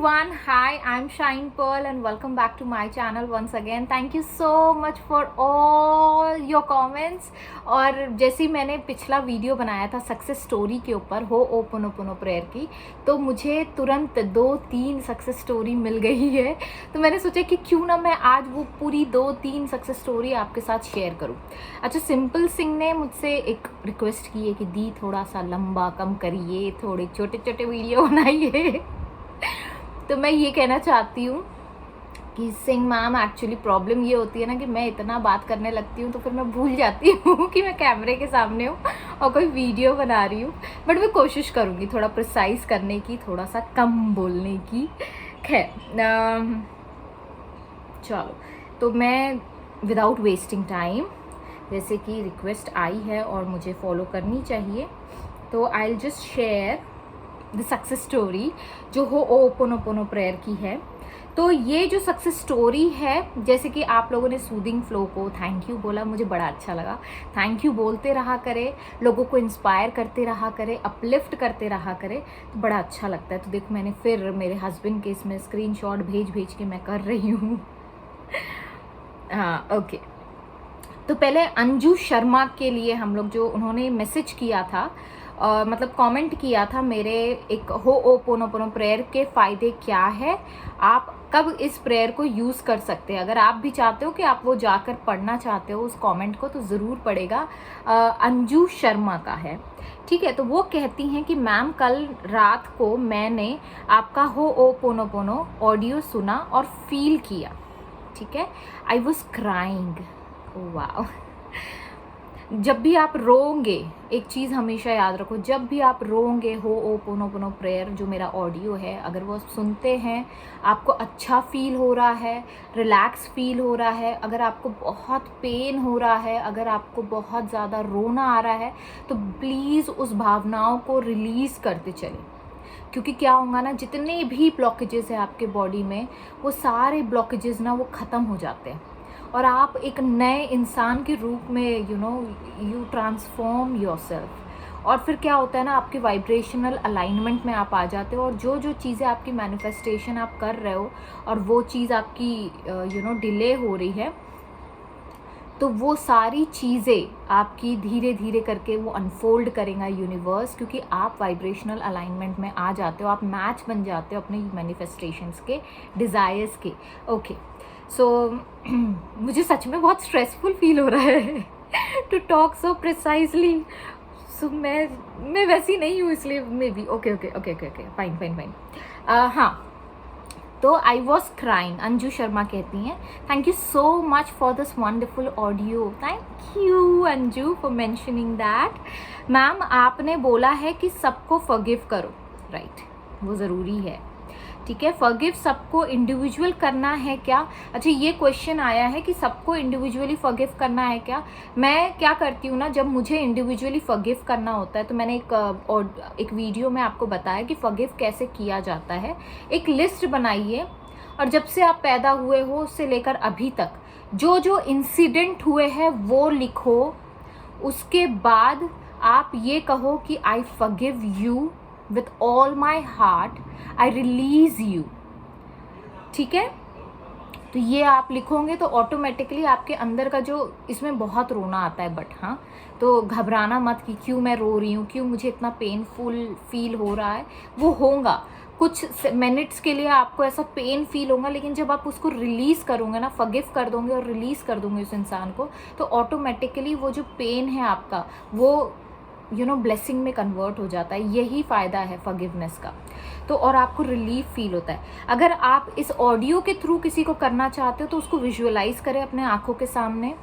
everyone, hi, I'm Shine Pearl and welcome back to my channel once again. Thank you so much for all your comments. और जैसे मैंने पिछला video बनाया था success story के ऊपर हो ओपनोपोनो प्रेयर की, तो मुझे तुरंत 2-3 सक्सेस स्टोरी मिल गई है। तो मैंने सोचा कि क्यों ना मैं आज वो पूरी 2-3 सक्सेस स्टोरी आपके साथ शेयर करूं। अच्छा, सिंपल सिंह ने मुझसे एक रिक्वेस्ट की है कि दी थोड़ा सा लंबा कम करिए, थोड़े छोटे छोटे वीडियो बनाइए। तो मैं ये कहना चाहती हूँ कि सिंह मैम, एक्चुअली प्रॉब्लम ये होती है ना कि मैं इतना बात करने लगती हूँ तो फिर मैं भूल जाती हूँ कि मैं कैमरे के सामने हूँ और कोई वीडियो बना रही हूँ। बट मैं कोशिश करूँगी थोड़ा प्रिसाइज करने की, थोड़ा सा कम बोलने की। खैर, चलो, तो मैं विदाउट वेस्टिंग टाइम, जैसे कि रिक्वेस्ट आई है और मुझे फॉलो करनी चाहिए, तो I will just share the success story जो हो ओपनोपोनो प्रेयर की है। तो ये जो सक्सेस स्टोरी है, जैसे कि आप लोगों ने सूदिंग फ्लो को थैंक यू बोला, मुझे बड़ा अच्छा लगा। थैंक यू बोलते रहा करे, लोगों को इंस्पायर करते रहा करे, अपलिफ्ट करते रहा करे, तो बड़ा अच्छा लगता है। तो देखो, मैंने फिर मेरे हस्बैंड के इसमें स्क्रीनशॉट भेज के मैं कर रही हूँ। हाँ, ओके। तो पहले अंजू शर्मा के लिए हम लोग, जो उन्होंने मैसेज किया था, मतलब कमेंट किया था मेरे, एक हो ओपनोपोनो प्रेयर के फ़ायदे क्या है, आप कब इस प्रेयर को यूज़ कर सकते हैं। अगर आप भी चाहते हो कि आप वो जाकर पढ़ना चाहते हो उस कमेंट को, तो ज़रूर पढ़ेगा। अंजू शर्मा का है, ठीक है। तो वो कहती हैं कि मैम, कल रात को मैंने आपका हो ओपनोपोनो ऑडियो सुना और फील किया, ठीक है। I was crying. वाह। जब भी आप रोओगे, एक चीज़ हमेशा याद रखो, जब भी आप रोओगे हो ओपनोपोनो प्रेयर जो मेरा ऑडियो है, अगर वो सुनते हैं, आपको अच्छा फील हो रहा है, रिलैक्स फील हो रहा है, अगर आपको बहुत पेन हो रहा है, अगर आपको बहुत ज़्यादा रोना आ रहा है, तो प्लीज़ उस भावनाओं को रिलीज़ करते चलें। क्योंकि क्या होगा ना, जितने भी ब्लॉकेजेस हैं आपके बॉडी में, वो सारे ब्लॉकेजेस ना वो ख़त्म हो जाते हैं और आप एक नए इंसान के रूप में यू ट्रांसफॉर्म योरसेल्फ। और फिर क्या होता है ना, आपके वाइब्रेशनल अलाइनमेंट में आप आ जाते हो, और जो चीज़ें आपकी मैनिफेस्टेशन आप कर रहे हो और वो चीज़ आपकी डिले हो रही है, तो वो सारी चीज़ें आपकी धीरे धीरे करके वो अनफोल्ड करेगा यूनिवर्स, क्योंकि आप वाइब्रेशनल अलाइनमेंट में आ जाते हो, आप मैच बन जाते हो अपने मैनिफेस्टेशंस के, डिज़ायर्स के। ओके, सो मुझे सच में बहुत स्ट्रेसफुल फील हो रहा है टू टॉक सो प्रिसाइजली। सो मैं वैसी नहीं हूँ, इसलिए मे बी ओके, फाइन। हाँ, तो I was crying, Anju Sharma कहती हैं। Thank you so much for this wonderful audio. Thank you Anju for mentioning that. Ma'am, आपने बोला है कि सबको फॉरगिव करो, राइट, वो ज़रूरी है, ठीक है। फॉरगिव सबको इंडिविजुअल करना है क्या? अच्छा, ये क्वेश्चन आया है कि सबको इंडिविजुअली फॉरगिव करना है क्या। मैं क्या करती हूँ ना, जब मुझे इंडिविजुअली फॉरगिव करना होता है, तो मैंने एक वीडियो में आपको बताया कि फॉरगिव कैसे किया जाता है। एक लिस्ट बनाइए और जब से आप पैदा हुए हो उससे लेकर अभी तक जो जो इंसिडेंट हुए हैं वो लिखो। उसके बाद आप ये कहो कि I forgive you with all my heart, I release you, ठीक है। तो ये आप लिखोगे तो ऑटोमेटिकली आपके अंदर का जो, इसमें बहुत रोना आता है, बट हाँ, तो घबराना मत कि क्यों मैं रो रही हूँ, क्यों मुझे इतना पेनफुल फील हो रहा है। वो होगा कुछ मिनट्स के लिए, आपको ऐसा पेन फील होगा, लेकिन जब आप उसको रिलीज़ करोगे ना, फॉरगिव कर दोगे और रिलीज़ कर दोगे उस इंसान को, तो ऑटोमेटिकली वो जो पेन है आपका, वो ब्लेसिंग में कन्वर्ट हो जाता है। यही फ़ायदा है फॉरगिवनेस का। तो और आपको रिलीफ फील होता है। अगर आप इस ऑडियो के थ्रू किसी को करना चाहते हो तो उसको विजुअलाइज करें अपने आंखों के सामने,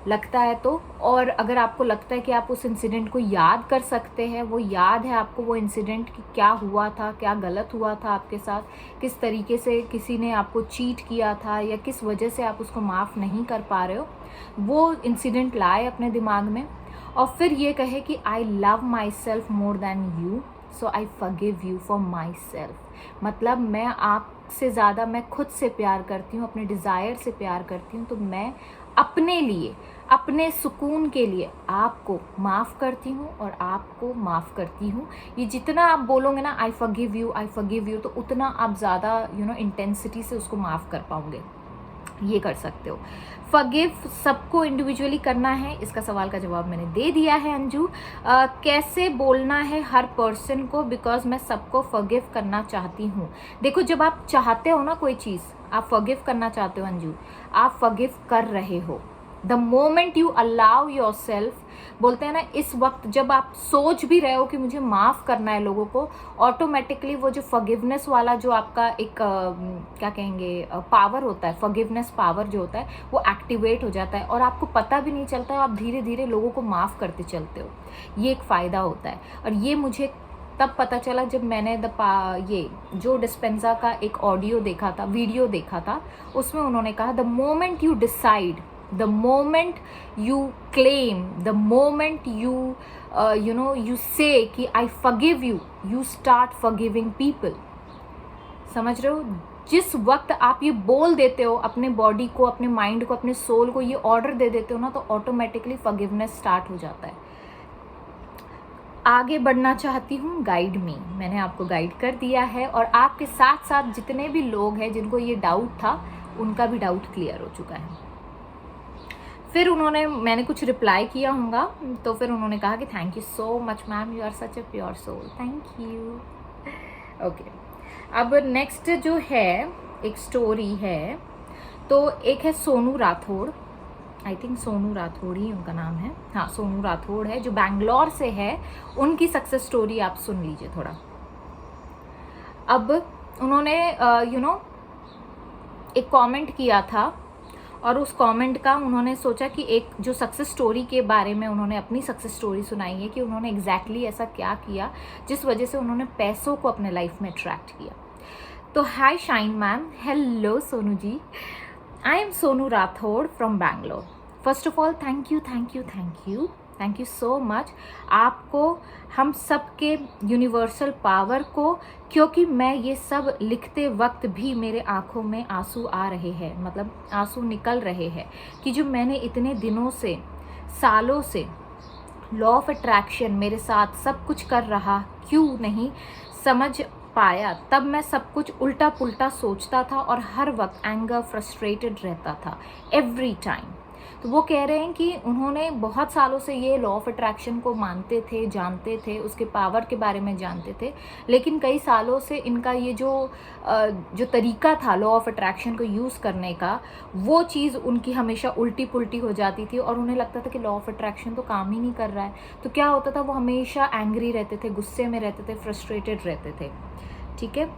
लगता है तो। और अगर आपको लगता है कि आप उस इंसिडेंट को याद कर सकते हैं, वो याद है आपको वो इंसिडेंट कि क्या हुआ था, क्या गलत हुआ था आपके साथ, किस तरीके से किसी ने आपको चीट किया था, या किस वजह से आप उसको माफ़ नहीं कर पा रहे हो, वो इंसिडेंट लाए अपने दिमाग में, और फिर ये कहे कि I love my self more than you, so I forgive you for my self. मतलब मैं आपसे ज़्यादा मैं खुद से प्यार करती हूँ, अपने डिज़ायर से प्यार करती हूँ, तो मैं अपने लिए, अपने सुकून के लिए आपको माफ़ करती हूँ और आपको माफ़ करती हूँ। ये जितना आप बोलोगे ना I forgive you, I forgive you, तो उतना आप ज़्यादा इंटेंसिटी से उसको माफ़ कर पाओगे। ये कर सकते हो। फॉरगिव सबको इंडिविजुअली करना है, इसका सवाल का जवाब मैंने दे दिया है अंजू। कैसे बोलना है हर पर्सन को, बिकॉज मैं सबको फॉरगिव करना चाहती हूँ। देखो, जब आप चाहते हो ना कोई चीज़, आप फॉरगिव करना चाहते हो अंजू, आप फॉरगिव कर रहे हो। The moment you allow your self, बोलते हैं ना, इस वक्त जब आप सोच भी रहे हो कि मुझे माफ़ करना है लोगों को, ऑटोमेटिकली वो जो फॉरगिवनेस वाला जो आपका एक क्या कहेंगे पावर होता है, फॉरगिवनेस पावर जो होता है वो एक्टिवेट हो जाता है और आपको पता भी नहीं चलता है, आप धीरे धीरे लोगों को माफ़ करते चलते हो। ये एक फ़ायदा होता है। और ये मुझे तब पता चला जब मैंने ये जो डिस्पेंजा का एक ऑडियो देखा था, वीडियो देखा था, उसमें उन्होंने कहा the moment you decide, the moment you claim, the moment you say कि I forgive you, you start forgiving people। समझ रहे हो? जिस वक्त आप ये बोल देते हो अपने बॉडी को, अपने माइंड को, अपने सोल को ये ऑर्डर दे देते हो ना, तो ऑटोमेटिकली फॉरगिवनेस स्टार्ट हो जाता है। आगे बढ़ना चाहती हूँ, गाइड मी, मैंने आपको गाइड कर दिया है और आपके साथ साथ जितने भी लोग हैं जिनको ये डाउट था, उनका भी डाउट क्लियर हो चुका है। फिर मैंने कुछ रिप्लाई किया होगा, तो फिर उन्होंने कहा कि thank you so much ma'am, you are such a pure soul, thank you. Okay, अब नेक्स्ट जो है एक स्टोरी है, तो एक है सोनू राठौड़, आई थिंक सोनू राठौड़ ही उनका नाम है, हाँ सोनू राठौड़ है, जो बैंगलोर से है। उनकी सक्सेस स्टोरी आप सुन लीजिए थोड़ा। अब उन्होंने एक कमेंट किया था और उस कमेंट का उन्होंने सोचा कि एक जो सक्सेस स्टोरी के बारे में उन्होंने अपनी सक्सेस स्टोरी सुनाई है कि उन्होंने एग्जैक्टली ऐसा क्या किया जिस वजह से उन्होंने पैसों को अपने लाइफ में अट्रैक्ट किया। तो hi Shine ma'am, hello Sonu ji, I am Sonu Rathore from Bangalore. First of all thank you thank you thank you thank you so much आपको, हम सब के यूनिवर्सल पावर को, क्योंकि मैं ये सब लिखते वक्त भी मेरे आँखों में आंसू आ रहे हैं, मतलब आंसू निकल रहे हैं कि जो मैंने इतने दिनों से, सालों से लॉ ऑफ अट्रैक्शन मेरे साथ सब कुछ कर रहा, क्यों नहीं समझ पाया। तब मैं सब कुछ उल्टा पुल्टा सोचता था और हर वक्त एंगर, फ्रस्ट्रेटेड रहता था एवरी टाइम। तो वो कह रहे हैं कि उन्होंने बहुत सालों से ये लॉ ऑफ अट्रैक्शन को मानते थे, जानते थे, उसके पावर के बारे में जानते थे, लेकिन कई सालों से इनका ये जो तरीका था लॉ ऑफ अट्रैक्शन को यूज़ करने का, वो चीज़ उनकी हमेशा उल्टी पुल्टी हो जाती थी और उन्हें लगता था कि लॉ ऑफ अट्रैक्शन तो काम ही नहीं कर रहा है। तो क्या होता था, वो हमेशा एंग्री रहते थे, गुस्से में रहते थे, फ्रस्ट्रेटेड रहते थे, ठीक है,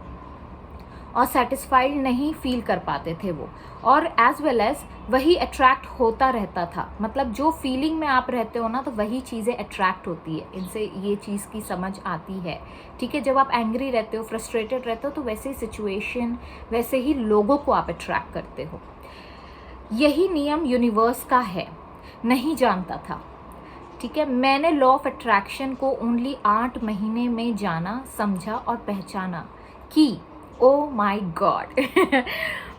और सेटिस्फाइड नहीं फील कर पाते थे वो, और एज वेल एज वही अट्रैक्ट होता रहता था। मतलब जो फीलिंग में आप रहते हो ना, तो वही चीज़ें अट्रैक्ट होती है, इनसे ये चीज़ की समझ आती है, ठीक है। जब आप एंग्री रहते हो, फ्रस्ट्रेटेड रहते हो, तो वैसे ही सिचुएशन, वैसे ही लोगों को आप अट्रैक्ट करते हो। यही नियम यूनिवर्स का है, नहीं जानता था, ठीक है। मैंने लॉ ऑफ अट्रैक्शन को ओनली 8 महीने में जाना, समझा और पहचाना कि ओ माई गॉड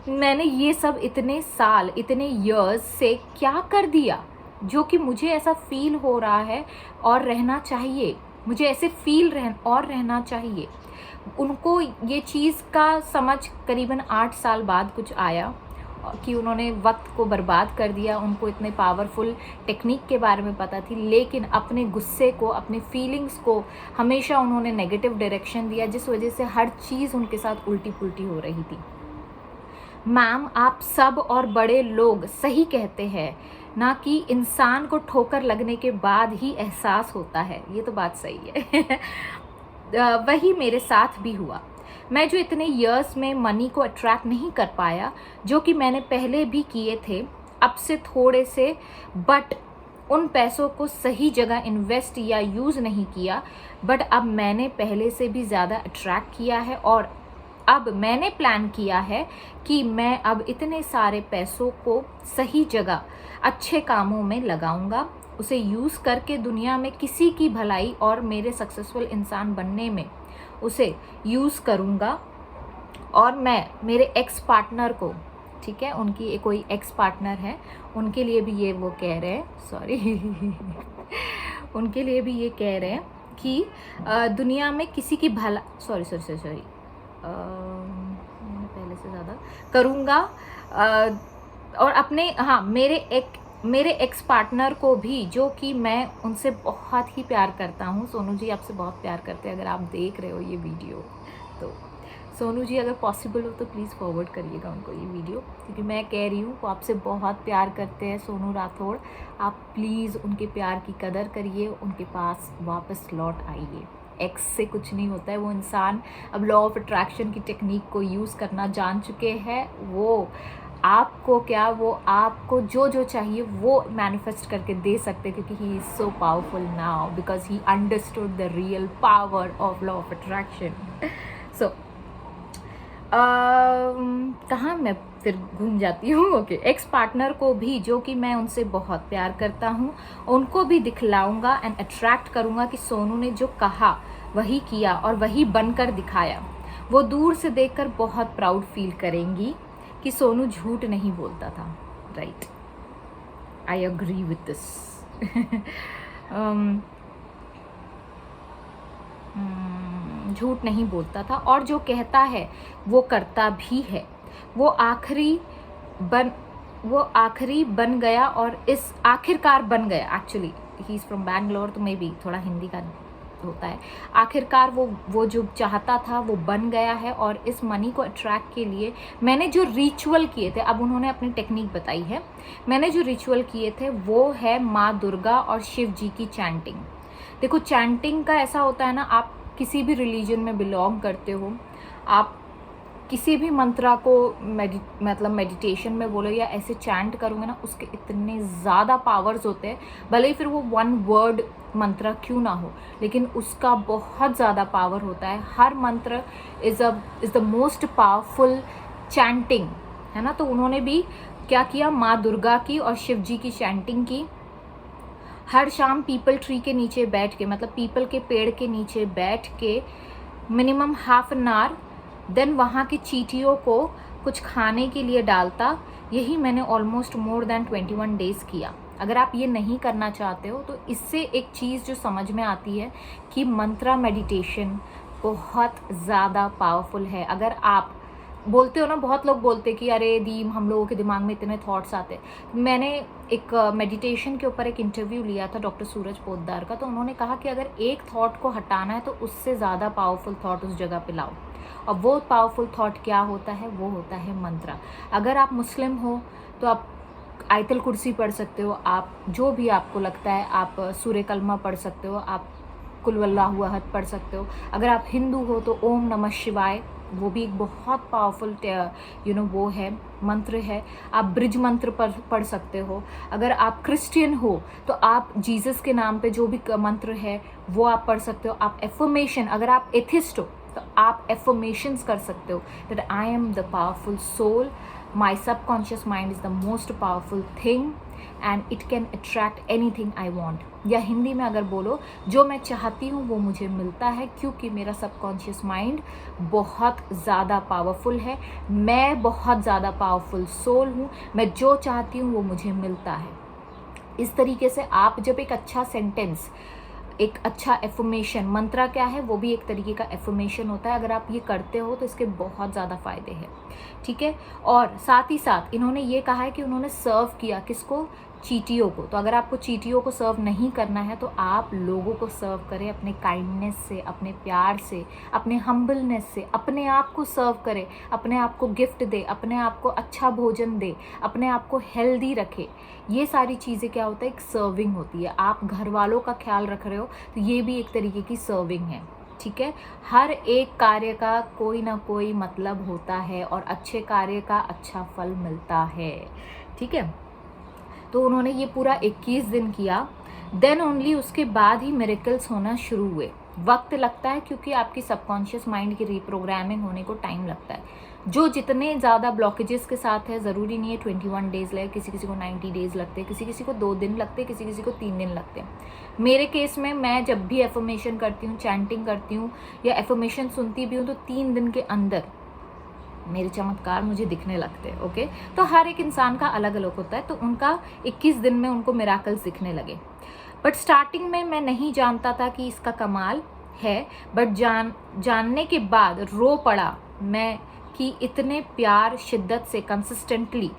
मैंने ये सब इतने साल, इतने इयर्स से क्या कर दिया जो कि मुझे ऐसा फील हो रहा है और रहना चाहिए, मुझे ऐसे फील और रहना चाहिए। उनको ये चीज़ का समझ करीबन 8 साल बाद कुछ आया कि उन्होंने वक्त को बर्बाद कर दिया। उनको इतने पावरफुल टेक्निक के बारे में पता थी, लेकिन अपने गुस्से को, अपने फीलिंग्स को हमेशा उन्होंने नेगेटिव डायरेक्शन दिया, जिस वजह से हर चीज़ उनके साथ उल्टी पुल्टी हो रही थी। मैम, आप सब और बड़े लोग सही कहते हैं ना कि इंसान को ठोकर लगने के बाद ही एहसास होता है, ये तो बात सही है वही मेरे साथ भी हुआ। मैं जो इतने इयर्स में मनी को अट्रैक्ट नहीं कर पाया, जो कि मैंने पहले भी किए थे, अब से थोड़े से, बट उन पैसों को सही जगह इन्वेस्ट या यूज़ नहीं किया, बट अब मैंने पहले से भी ज़्यादा अट्रैक्ट किया है और अब मैंने प्लान किया है कि मैं अब इतने सारे पैसों को सही जगह, अच्छे कामों में लगाऊंगा, उसे यूज़ करके दुनिया में किसी की भलाई और मेरे सक्सेसफुल इंसान बनने में उसे यूज़ करूँगा। और मैं मेरे एक्स पार्टनर को ठीक है, उनकी कोई एक्स पार्टनर है, उनके लिए भी ये वो कह रहे हैं, सॉरी उनके लिए भी ये कह रहे हैं कि दुनिया में किसी की भला, सॉरी सॉरी सॉरी सॉरी, मैंने पहले से ज़्यादा करूँगा, और अपने, हाँ, मेरे एक्स पार्टनर को भी, जो कि मैं उनसे बहुत ही प्यार करता हूँ। सोनू जी आपसे बहुत प्यार करते हैं, अगर आप देख रहे हो ये वीडियो तो सोनू जी अगर पॉसिबल हो तो प्लीज़ फॉरवर्ड करिएगा उनको ये वीडियो, क्योंकि मैं कह रही हूँ वो आपसे बहुत प्यार करते हैं। सोनू राठौड़, आप प्लीज़ उनके प्यार की कदर करिए, उनके पास वापस लौट आइए। एक्स से कुछ नहीं होता है, वो इंसान अब लॉ ऑफ अट्रैक्शन की टेक्निक को यूज़ करना जान चुके हैं। वो आपको क्या, वो आपको जो जो चाहिए वो मैनिफेस्ट करके दे सकते, क्योंकि he is so powerful now because he understood the real power of law of attraction. So कहाँ मैं फिर घूम जाती हूँ। ओके, एक्स पार्टनर को भी, जो कि मैं उनसे बहुत प्यार करता हूँ, उनको भी दिखलाऊंगा एंड अट्रैक्ट करूँगा कि सोनू ने जो कहा वही किया और वही बनकर दिखाया। वो दूर से देखकर बहुत प्राउड फील करेंगी कि सोनू झूठ नहीं बोलता था। Right, I agree with this. झूठ नहीं बोलता था और जो कहता है वो करता भी है। वो आखिरी बन गया और इस आखिरकार बन गया। Actually he is from Bangalore, तो मे बी थोड़ा हिंदी का होता है। आखिरकार वो जो चाहता था वो बन गया है। और इस मनी को अट्रैक्ट के लिए मैंने जो रिचुअल किए थे, अब उन्होंने अपनी टेक्निक बताई है, मैंने जो रिचुअल किए थे वो है माँ दुर्गा और शिव जी की चैंटिंग। देखो, चैंटिंग का ऐसा होता है ना, आप किसी भी रिलीजन में बिलोंग करते हो, आप किसी भी मंत्रा को मतलब मेडिटेशन में बोलो या ऐसे चैंट करोगे ना, उसके इतने ज़्यादा पावर्स होते हैं। भले ही फिर वो वन वर्ड मंत्रा क्यों ना हो, लेकिन उसका बहुत ज़्यादा पावर होता है। हर मंत्र is the most powerful chanting, है ना। तो उन्होंने भी क्या किया, माँ दुर्गा की और शिव जी की चैंटिंग की। हर शाम पीपल ट्री के नीचे बैठ के, मतलब पीपल के पेड़ के नीचे बैठ के minimum half an hour, then वहाँ की चींटियों को कुछ खाने के लिए डालता। यही मैंने ऑलमोस्ट मोर देन 21 डेज़ किया। अगर आप ये नहीं करना चाहते हो तो इससे एक चीज़ जो समझ में आती है कि मंत्रा मेडिटेशन बहुत ज़्यादा पावरफुल है। अगर आप बोलते हो ना, बहुत लोग बोलते कि अरे दीम, हम लोगों के दिमाग में इतने थॉट्स आते हैं। मैंने एक मेडिटेशन के ऊपर एक इंटरव्यू लिया था डॉक्टर सूरज पोद्दार का, तो उन्होंने कहा कि अगर एक थॉट को हटाना है तो उससे ज़्यादा पावरफुल थॉट उस जगह पे लाओ। और वो पावरफुल थॉट क्या होता है, वो होता है मंत्रा। अगर आप मुस्लिम हो तो आप आयतल कुर्सी पढ़ सकते हो, आप जो भी आपको लगता है, आप सूर्य कलमा पढ़ सकते हो, आप कुल वल्लाहु अहद पढ़ सकते हो। अगर आप हिंदू हो तो ओम नमः शिवाय, वो भी एक बहुत पावरफुल वो है, मंत्र है। आप ब्रिज मंत्र पढ़ सकते हो। अगर आप क्रिश्चियन हो तो आप जीसस के नाम पे जो भी मंत्र है वो आप पढ़ सकते हो। आप एफर्मेशन, अगर आप एथिस्ट हो तो आप एफर्मेशंस कर सकते हो that I am the powerful soul, my subconscious mind is the most powerful thing and it can attract anything I want. या हिंदी में अगर बोलो, जो मैं चाहती हूँ वो मुझे मिलता है, क्योंकि मेरा सबकॉन्शियस माइंड बहुत ज़्यादा पावरफुल है। मैं बहुत ज़्यादा पावरफुल सोल हूँ, मैं जो चाहती हूँ वो मुझे मिलता है। इस तरीके से आप जब एक अच्छा सेंटेंस, एक अच्छा एफर्मेशन, मंत्रा क्या है, वो भी एक तरीके का एफर्मेशन होता है। अगर आप ये करते हो तो इसके बहुत ज़्यादा फ़ायदे हैं, ठीक है। और साथ ही साथ इन्होंने ये कहा है कि उन्होंने सर्व किया किसको, चींटियों को। तो अगर आपको चींटियों को सर्व नहीं करना है तो आप लोगों को सर्व करें, अपने काइंडनेस से, अपने प्यार से, अपने हम्बलनेस से, अपने आप को सर्व करें, अपने आप को गिफ्ट दे, अपने आप को अच्छा भोजन दे, अपने आप को हेल्दी रखे। ये सारी चीज़ें क्या होता है, एक सर्विंग होती है। आप घर वालों का ख्याल रख रहे हो तो ये भी एक तरीके की सर्विंग है, ठीक है। हर एक कार्य का कोई ना कोई मतलब होता है और अच्छे कार्य का अच्छा फल मिलता है, ठीक है। तो उन्होंने ये पूरा 21 दिन किया, देन ओनली उसके बाद ही मिरेकल्स होना शुरू हुए। वक्त लगता है क्योंकि आपकी सबकॉन्शियस माइंड की रीप्रोग्रामिंग होने को टाइम लगता है। जो जितने ज़्यादा ब्लॉकेजेस के साथ है, ज़रूरी नहीं है 21 डेज़ लगे, किसी किसी को 90 डेज़ लगते हैं, किसी किसी को 2 दिन लगते हैं, किसी किसी को 3 दिन लगते हैं। मेरे केस में मैं जब भी एफर्मेशन करती हूँ, चैंटिंग करती हूँ या एफर्मेशन सुनती भी हूँ तो 3 दिन के अंदर मेरे चमत्कार मुझे दिखने लगते हैं। ओके, तो हर एक इंसान का अलग अलग होता है, तो उनका 21 दिन में उनको मिराकल्स दिखने लगे। बट स्टार्टिंग में मैं नहीं जानता था कि इसका कमाल है, बट जानने के बाद रो पड़ा मैं कि इतने प्यार शिद्दत से कंसिस्टेंटली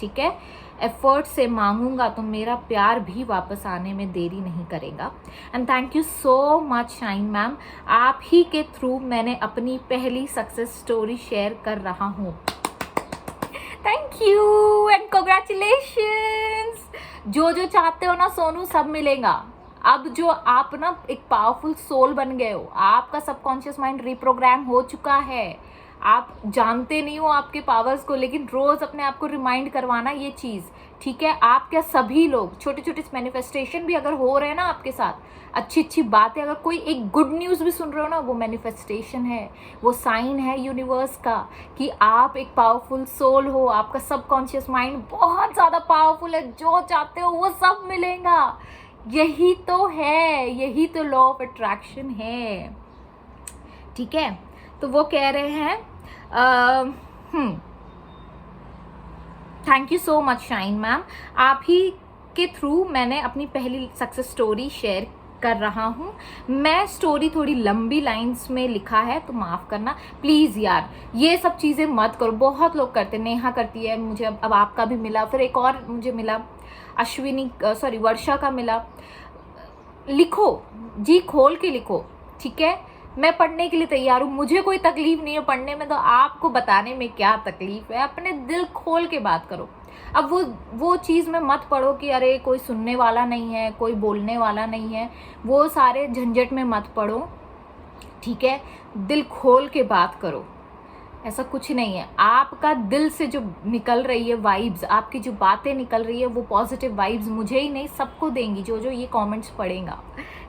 ठीक है, एफर्ट से मांगूंगा तो मेरा प्यार भी वापस आने में देरी नहीं करेगा। And thank you so much shine ma'am, आप ही के थ्रू मैंने अपनी पहली सक्सेस स्टोरी शेयर कर रहा हूँ। Thank you and congratulations. जो चाहते हो ना सोनू, सब मिलेगा। अब जो आप ना एक पावरफुल सोल बन गए हो, आपका सबकॉन्शियस माइंड रिप्रोग्राम हो चुका है। आप जानते नहीं हो आपके पावर्स को, लेकिन रोज अपने आप को रिमाइंड करवाना ये चीज़, ठीक है। आप क्या सभी लोग छोटे छोटे मैनिफेस्टेशन भी अगर हो रहे हैं ना आपके साथ, अच्छी अच्छी बातें, अगर कोई एक गुड न्यूज़ भी सुन रहे हो ना, वो मैनिफेस्टेशन है, वो साइन है यूनिवर्स का कि आप एक पावरफुल सोल हो। आपका सबकॉन्शियस माइंड बहुत ज़्यादा पावरफुल है, जो चाहते हो वो सब मिलेगा। यही तो है, यही तो लॉ ऑफ अट्रैक्शन है, ठीक है। तो वो कह रहे हैं thank you so much shine ma'am, आप ही के थ्रू मैंने अपनी पहली सक्सेस स्टोरी शेयर कर रहा हूँ। मैं स्टोरी थोड़ी लंबी लाइंस में लिखा है, तो माफ़ करना प्लीज़ यार, ये सब चीज़ें मत करो। बहुत लोग करते, नेहा करती है, मुझे अब आपका भी मिला, फिर एक और मुझे मिला, अश्विनी वर्षा का मिला। लिखो जी, खोल के लिखो, ठीक है। मैं पढ़ने के लिए तैयार हूँ, मुझे कोई तकलीफ नहीं है पढ़ने में, तो आपको बताने में क्या तकलीफ है। अपने दिल खोल के बात करो। अब वो चीज़ में मत पढ़ो कि अरे कोई सुनने वाला नहीं है, कोई बोलने वाला नहीं है, वो सारे झंझट में मत पढ़ो, ठीक है। दिल खोल के बात करो, ऐसा कुछ नहीं है। आपका दिल से जो निकल रही है वाइब्स, आपकी जो बातें निकल रही है, वो पॉजिटिव वाइब्स मुझे ही नहीं सबको देंगी जो ये कमेंट्स पढ़ेगा,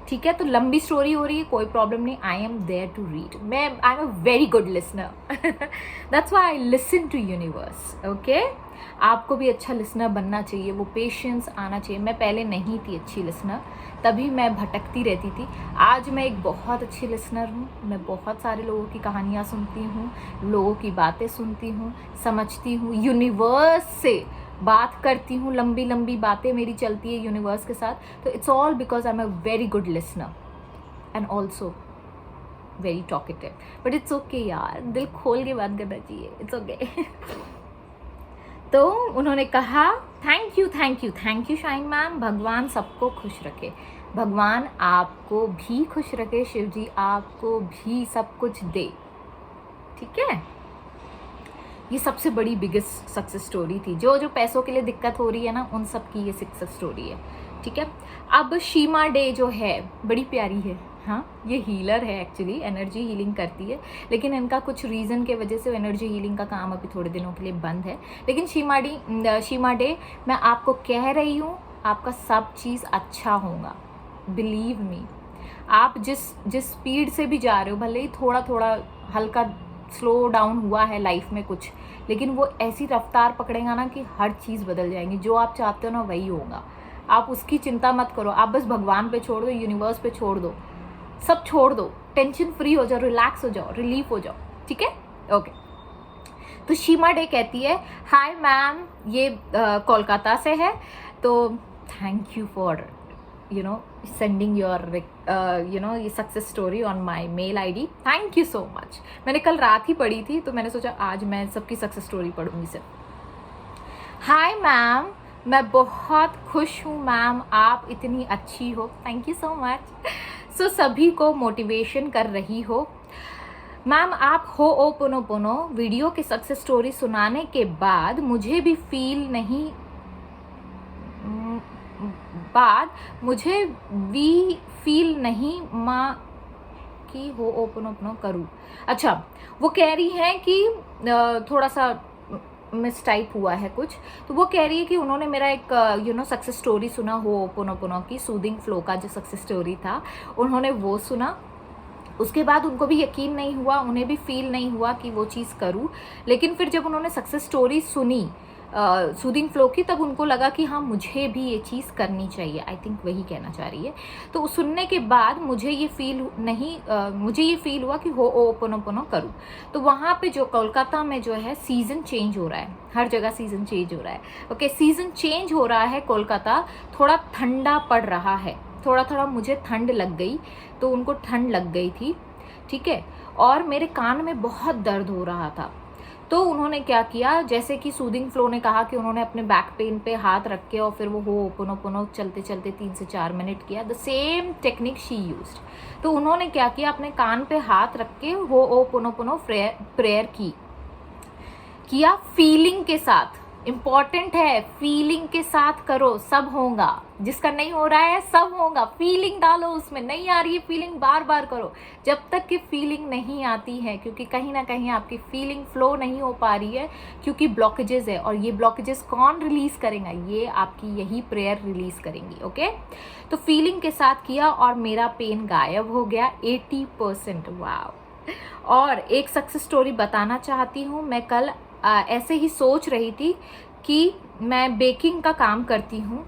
ठीक है। तो लंबी स्टोरी हो रही है, कोई प्रॉब्लम नहीं, I am there to read. I am a very good listener, that's why I listen to universe, okay. आपको भी अच्छा लिसनर बनना चाहिए, वो पेशेंस आना चाहिए। मैं पहले नहीं थी अच्छी लिसनर, तभी मैं भटकती रहती थी। आज मैं एक बहुत अच्छी लिसनर हूँ। मैं बहुत सारे लोगों की कहानियाँ सुनती हूँ, लोगों की बातें सुनती हूँ, समझती हूँ, यूनिवर्स से बात करती हूँ, लंबी लंबी बातें मेरी चलती है यूनिवर्स के साथ। तो it's all because I am a very good listener and also very talkative. But it's okay यार, दिल खोल के बात करना चाहिए, इट्स ओके। तो उन्होंने कहा थैंक यू शाइन मैम, भगवान सबको खुश रखे, भगवान आपको भी खुश रखे, शिव जी आपको भी सब कुछ दे, ठीक है। ये सबसे बड़ी बिगेस्ट सक्सेस स्टोरी थी। जो पैसों के लिए दिक्कत हो रही है ना, उन सब की ये सक्सेस स्टोरी है, ठीक है। अब शीमा डे जो है बड़ी प्यारी है, हाँ, ये हीलर है एक्चुअली, एनर्जी हीलिंग करती है, लेकिन इनका कुछ रीज़न के वजह से एनर्जी हीलिंग का काम अभी थोड़े दिनों के लिए बंद है। लेकिन शीमा डे मैं आपको कह रही हूँ, आपका सब चीज़ अच्छा होगा, बिलीव मी। आप जिस स्पीड से भी जा रहे हो, भले ही थोड़ा थोड़ा हल्का स्लो डाउन हुआ है लाइफ में कुछ, लेकिन वो ऐसी रफ्तार पकड़ेगा ना कि हर चीज़ बदल जाएंगी। जो आप चाहते हो ना वही होगा, आप उसकी चिंता मत करो। आप बस भगवान पे छोड़ दो, यूनिवर्स पे छोड़ दो, सब छोड़ दो, टेंशन फ्री हो जाओ, रिलैक्स हो जाओ, रिलीफ हो जाओ, ठीक है, ओके। तो शीमा डे कहती है, हाय मैम, ये कोलकाता से है, तो thank you for sending your ये success story on my mail ID। Thank you so much. मैंने कल रात ही पढ़ी थी, तो मैंने सोचा आज मैं सबकी सक्सेस स्टोरी पढ़ूंगी सिर्फ। हाय मैम, मैं बहुत खुश हूँ मैम, आप इतनी अच्छी हो, थैंक यू सो मच। सो सभी को मोटिवेशन कर रही हो मैम। आप होओपोनोपोनो वीडियो की सक्सेस स्टोरी सुनाने के बाद मुझे भी फील नहीं माँ कि होओपोनोपोनो करूँ। अच्छा, वो कह रही है कि थोड़ा सा मिस टाइप हुआ है कुछ, तो वो कह रही है कि उन्होंने मेरा एक सक्सेस स्टोरी सुना होओपोनोपोनो की, सूदिंग फ्लो का जो सक्सेस स्टोरी था, उन्होंने वो सुना। उसके बाद उनको भी यकीन नहीं हुआ, उन्हें भी फील नहीं हुआ कि वो चीज़ करूँ। लेकिन फिर जब उन्होंने सक्सेस स्टोरी सुनी, सूदिंग फ्लो की, तब उनको लगा कि हाँ मुझे भी ये चीज़ करनी चाहिए। आई थिंक वही कहना चाह रही है। तो सुनने के बाद मुझे ये फील हुआ कि हो ओपोनोपोनो करूँ। तो वहाँ पे जो कोलकाता में जो है सीज़न चेंज हो रहा है, हर जगह सीज़न चेंज हो रहा है। ओके, सीज़न चेंज हो रहा है, कोलकाता थोड़ा ठंडा पड़ रहा है, थोड़ा थोड़ा मुझे ठंड लग गई, तो उनको ठंड लग गई थी, ठीक है। और मेरे कान में बहुत दर्द हो रहा था। तो उन्होंने क्या किया, जैसे कि सूदिंग फ्लो ने कहा कि उन्होंने अपने बैक पेन पे हाथ रख के और फिर वो हो ओपोनोपोनो चलते चलते 3 से 4 मिनट किया। The same technique she used. तो उन्होंने क्या किया, अपने कान पे हाथ रख के हो ओपोनोपोनो प्रेयर किया फीलिंग के साथ। इम्पॉर्टेंट है, फीलिंग के साथ करो, सब होगा। जिसका नहीं हो रहा है सब होगा, फीलिंग डालो उसमें। नहीं आ रही है फीलिंग, बार बार करो जब तक कि फीलिंग नहीं आती है, क्योंकि कहीं ना कहीं आपकी फीलिंग फ्लो नहीं हो पा रही है, क्योंकि ब्लॉकेजेस है। और ये ब्लॉकेजेस कौन रिलीज करेगा, ये आपकी यही प्रेयर रिलीज करेंगी। ओके, तो फीलिंग के साथ किया और मेरा पेन गायब हो गया 80%। वाव। और एक सक्सेस स्टोरी बताना चाहती हूँ। मैं कल ऐसे ही सोच रही थी कि मैं बेकिंग का काम करती हूँ।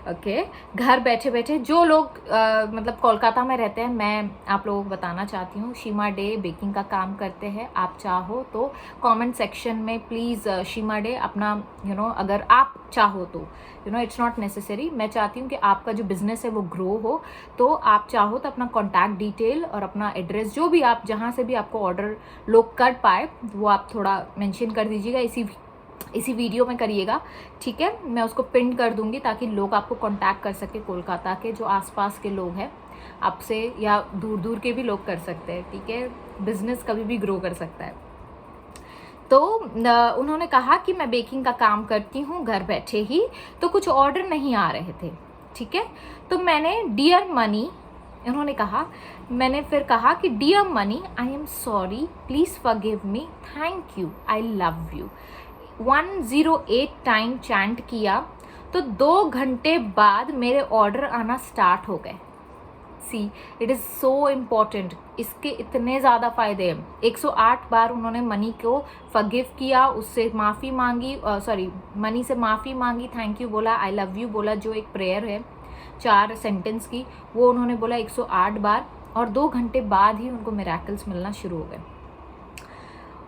ओके, घर बैठे बैठे जो लोग मतलब कोलकाता में रहते हैं, मैं आप लोगों को बताना चाहती हूँ, शीमा डे बेकिंग का काम करते हैं। आप चाहो तो कमेंट सेक्शन में प्लीज़ शीमा डे अपना अगर आप चाहो तो इट्स नॉट नेसेसरी। मैं चाहती हूँ कि आपका जो बिज़नेस है वो ग्रो हो, तो आप चाहो तो अपना कॉन्टैक्ट डिटेल और अपना एड्रेस, जो भी आप जहाँ से भी आपको ऑर्डर लोग कर पाए, वो आप थोड़ा मेंशन कर दीजिएगा, इसी वीडियो में करिएगा, ठीक है। मैं उसको पिन कर दूंगी ताकि लोग आपको कांटेक्ट कर सके, कोलकाता के जो आसपास के लोग हैं आपसे, या दूर दूर के भी लोग कर सकते हैं, ठीक है। बिजनेस कभी भी ग्रो कर सकता है। तो उन्होंने कहा कि मैं बेकिंग का काम करती हूँ घर बैठे ही, तो कुछ ऑर्डर नहीं आ रहे थे, ठीक है। तो मैंने डियर मनी, उन्होंने कहा, मैंने फिर कहा कि dear money, I am sorry, please forgive me, thank you, I love you. 108 time chant किया, तो 2 घंटे बाद मेरे ऑर्डर आना स्टार्ट हो गए। सी, इट इज़ सो इम्पॉर्टेंट। इसके इतने ज़्यादा फ़ायदे हैं। 108 बार उन्होंने मनी को फॉरगिव किया, उससे माफ़ी मांगी, मनी से माफ़ी मांगी, थैंक यू बोला, आई लव यू बोला, जो एक प्रेयर है 4 सेंटेंस की, वो उन्होंने बोला 108 बार, और 2 घंटे बाद ही उनको मिरेकल्स मिलना शुरू हो गए।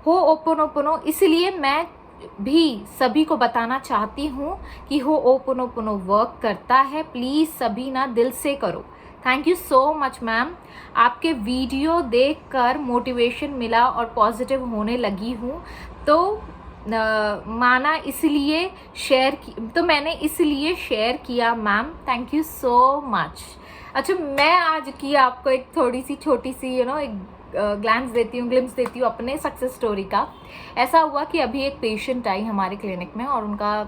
हो ओपोनोपोनो, इसलिए मैं भी सभी को बताना चाहती हूँ कि हो ओपोनोपोनो वर्क करता है। प्लीज़ सभी ना दिल से करो। Thank you so much ma'am, आपके वीडियो देखकर मोटिवेशन मिला और पॉजिटिव होने लगी हूँ, तो माना इसलिए मैंने इसलिए शेयर किया ma'am, thank you so much. अच्छा, मैं आज की आपको एक थोड़ी सी छोटी सी एक ग्लैंस देती हूँ, ग्लिम्स देती हूँ अपने सक्सेस स्टोरी का। ऐसा हुआ कि अभी एक पेशेंट आई हमारे क्लिनिक में, और उनका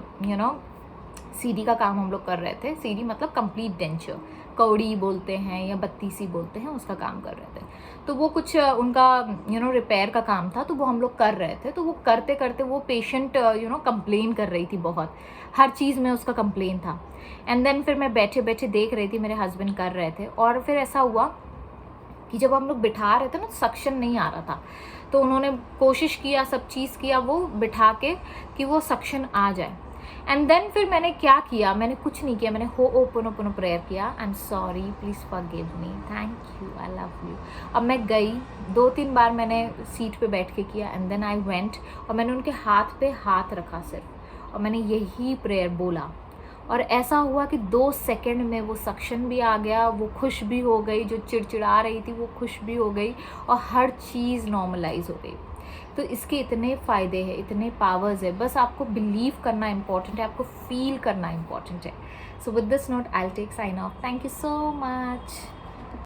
सीडी का काम हम लोग कर रहे थे। सीडी मतलब कंप्लीट डेंचर, कौड़ी बोलते हैं या बत्तीसी बोलते हैं, उसका काम कर रहे थे। तो वो कुछ उनका रिपेयर का काम था, तो वो हम लोग कर रहे थे। तो वो करते करते वो पेशेंट कंप्लेन कर रही थी बहुत, हर चीज़ में उसका कंप्लेन था। एंड देन फिर मैं बैठे बैठे देख रही थी, मेरे हस्बैंड कर रहे थे, और फिर ऐसा हुआ कि जब हम लोग बिठा रहे थे ना, सक्शन नहीं आ रहा था। तो उन्होंने कोशिश किया, सब चीज़ किया वो बिठा के कि वो सक्शन आ जाए। एंड देन फिर मैंने क्या किया, मैंने कुछ नहीं किया, मैंने हो ओपोनोपोनो प्रेयर किया, आई am sorry, please forgive me, thank you, I love you. अब मैं गई, 2-3 बार मैंने सीट पे बैठ के किया, एंड देन आई वेंट, और मैंने उनके हाथ पे हाथ रखा सिर्फ, और मैंने यही प्रेयर बोला। और ऐसा हुआ कि 2 सेकंड में वो सक्शन भी आ गया, वो खुश भी हो गई, जो चिड़चिड़ा रही थी वो खुश भी हो गई, और हर चीज़ नॉर्मलाइज हो गई। तो इसके इतने फ़ायदे हैं, इतने पावर्स है, बस आपको बिलीव करना इम्पॉर्टेंट है, आपको फील करना इम्पॉर्टेंट है। So with this note I will take sign off. Thank you so much.